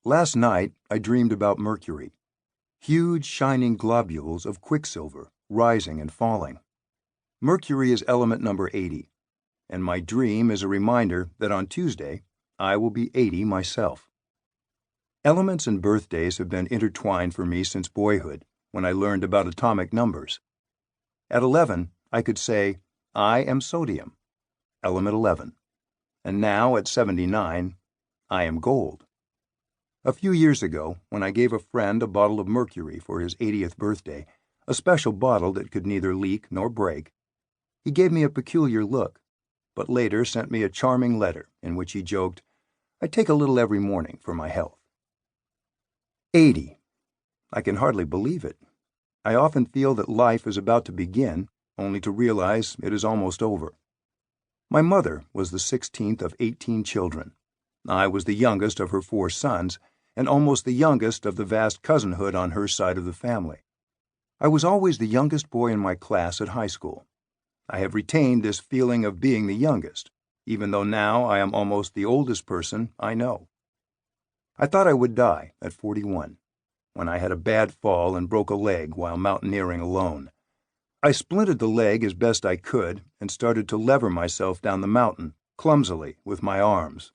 Last night, I dreamed about Mercury. Huge, shining globules of quicksilver, rising and falling. Mercury is element number 80, and my dream is a reminder that on Tuesday, I will be 80 myself. Elements and birthdays have been intertwined for me since boyhood, when I learned about atomic numbers. At 11, I could say, I am sodium, element 11. And now, at 79, I am gold. A few years ago, when I gave a friend a bottle of mercury for his 80th birthday, a special bottle that could neither leak nor break, he gave me a peculiar look, but later sent me a charming letter in which he joked, I take a little every morning for my health. 80. I can hardly believe it. I often feel that life is about to begin, only to realize it is almost over. My mother was the 16th of 18 children. I was the youngest of her 4 sons, and almost the youngest of the vast cousinhood on her side of the family. I was always the youngest boy in my class at high school. I have retained this feeling of being the youngest, even though now I am almost the oldest person I know. I thought I would die at 41, when I had a bad fall and broke a leg while mountaineering alone. I splinted the leg as best I could and started to lever myself down the mountain, clumsily, with my arms.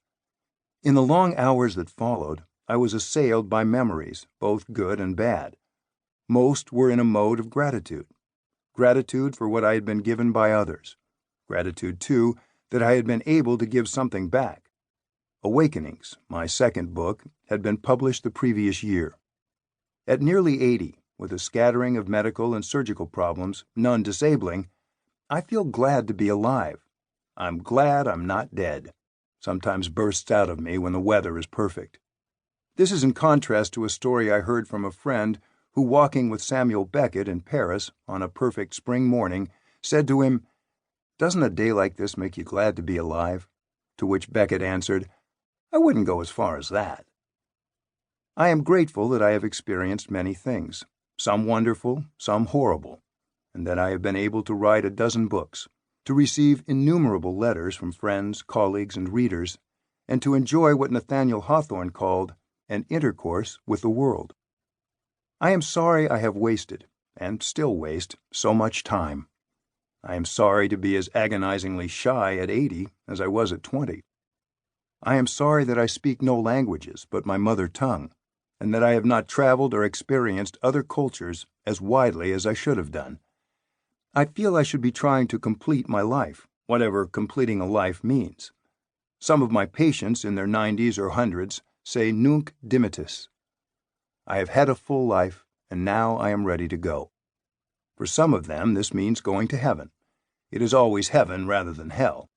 In the long hours that followed, I was assailed by memories, both good and bad. Most were in a mode of gratitude. Gratitude for what I had been given by others. Gratitude, too, that I had been able to give something back. Awakenings, my second book, had been published the previous year. At nearly 80, with a scattering of medical and surgical problems, none disabling, I feel glad to be alive. I'm glad I'm not dead. Sometimes bursts out of me when the weather is perfect. This is in contrast to a story I heard from a friend who, walking with Samuel Beckett in Paris on a perfect spring morning, said to him, "Doesn't a day like this make you glad to be alive?" To which Beckett answered, "I wouldn't go as far as that." I am grateful that I have experienced many things, some wonderful, some horrible, and that I have been able to write a dozen books, to receive innumerable letters from friends, colleagues, and readers, and to enjoy what Nathaniel Hawthorne called an intercourse with the world. I am sorry I have wasted, and still waste, so much time. I am sorry to be as agonizingly shy at 80 as I was at 20. I am sorry that I speak no languages but my mother tongue, and that I have not traveled or experienced other cultures as widely as I should have done. I feel I should be trying to complete my life, whatever completing a life means. Some of my patients in their 90s or 100s say nunc dimittis. I have had a full life, and now I am ready to go. For some of them, this means going to heaven. It is always heaven rather than hell,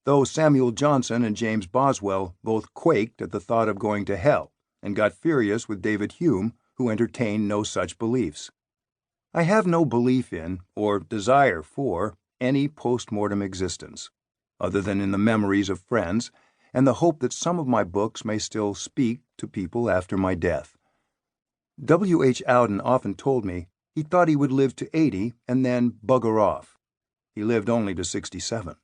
though Samuel Johnson and James Boswell both quaked at the thought of going to hell and got furious with David Hume, who entertained no such beliefs. I have no belief in, or desire for, any post-mortem existence, other than in the memories of friends and the hope that some of my books may still speak to people after my death. W. H. Auden often told me he thought he would live to 80 and then bugger off. He lived only to 67.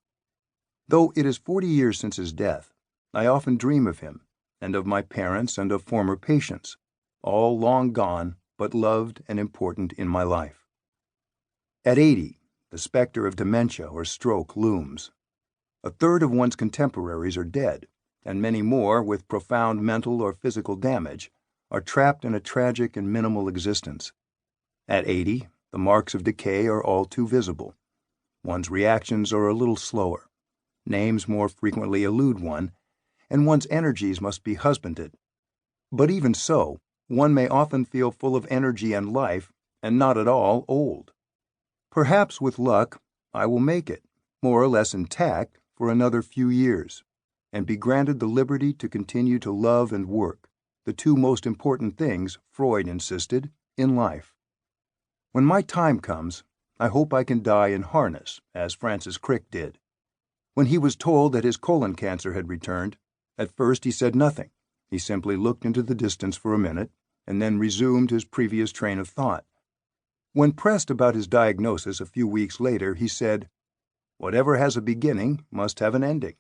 Though it is 40 years since his death, I often dream of him, and of my parents and of former patients, all long gone but loved and important in my life. At 80, the specter of dementia or stroke looms. A third of one's contemporaries are dead, and many more, with profound mental or physical damage, are trapped in a tragic and minimal existence. At 80, the marks of decay are all too visible. One's reactions are a little slower. Names more frequently elude one, and one's energies must be husbanded. But even so, one may often feel full of energy and life, and not at all old. Perhaps with luck, I will make it, more or less intact, for another few years, and be granted the liberty to continue to love and work, the two most important things, Freud insisted, in life. When my time comes, I hope I can die in harness, as Francis Crick did. When he was told that his colon cancer had returned, at first he said nothing. He simply looked into the distance for a minute, and then resumed his previous train of thought. When pressed about his diagnosis a few weeks later, he said, "Whatever has a beginning must have an ending."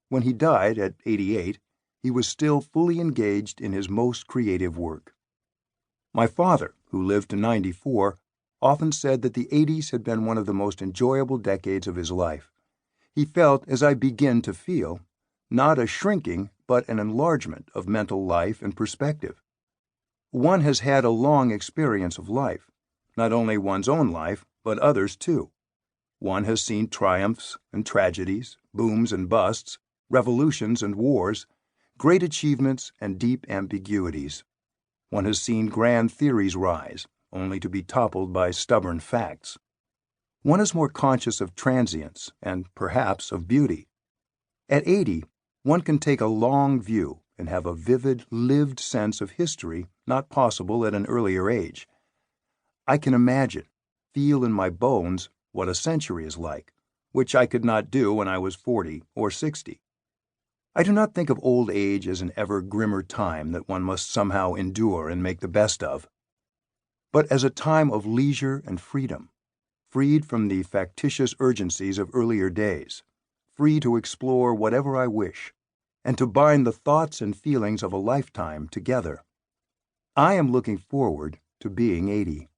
When he died at 88, he was still fully engaged in his most creative work. My father, who lived to 94, often said that the 80s had been one of the most enjoyable decades of his life. He felt, as I begin to feel, not a shrinking but an enlargement of mental life and perspective. One has had a long experience of life, not only one's own life, but others too. One has seen triumphs and tragedies, booms and busts, revolutions and wars, great achievements and deep ambiguities. One has seen grand theories rise, only to be toppled by stubborn facts. One is more conscious of transience and, perhaps, of beauty. At 80, one can take a long view and have a vivid, lived sense of history not possible at an earlier age. I can imagine, feel in my bones, what a century is like, which I could not do when I was 40 or 60. I do not think of old age as an ever grimmer time that one must somehow endure and make the best of, but as a time of leisure and freedom, freed from the factitious urgencies of earlier days, free to explore whatever I wish, and to bind the thoughts and feelings of a lifetime together. I am looking forward to being 80.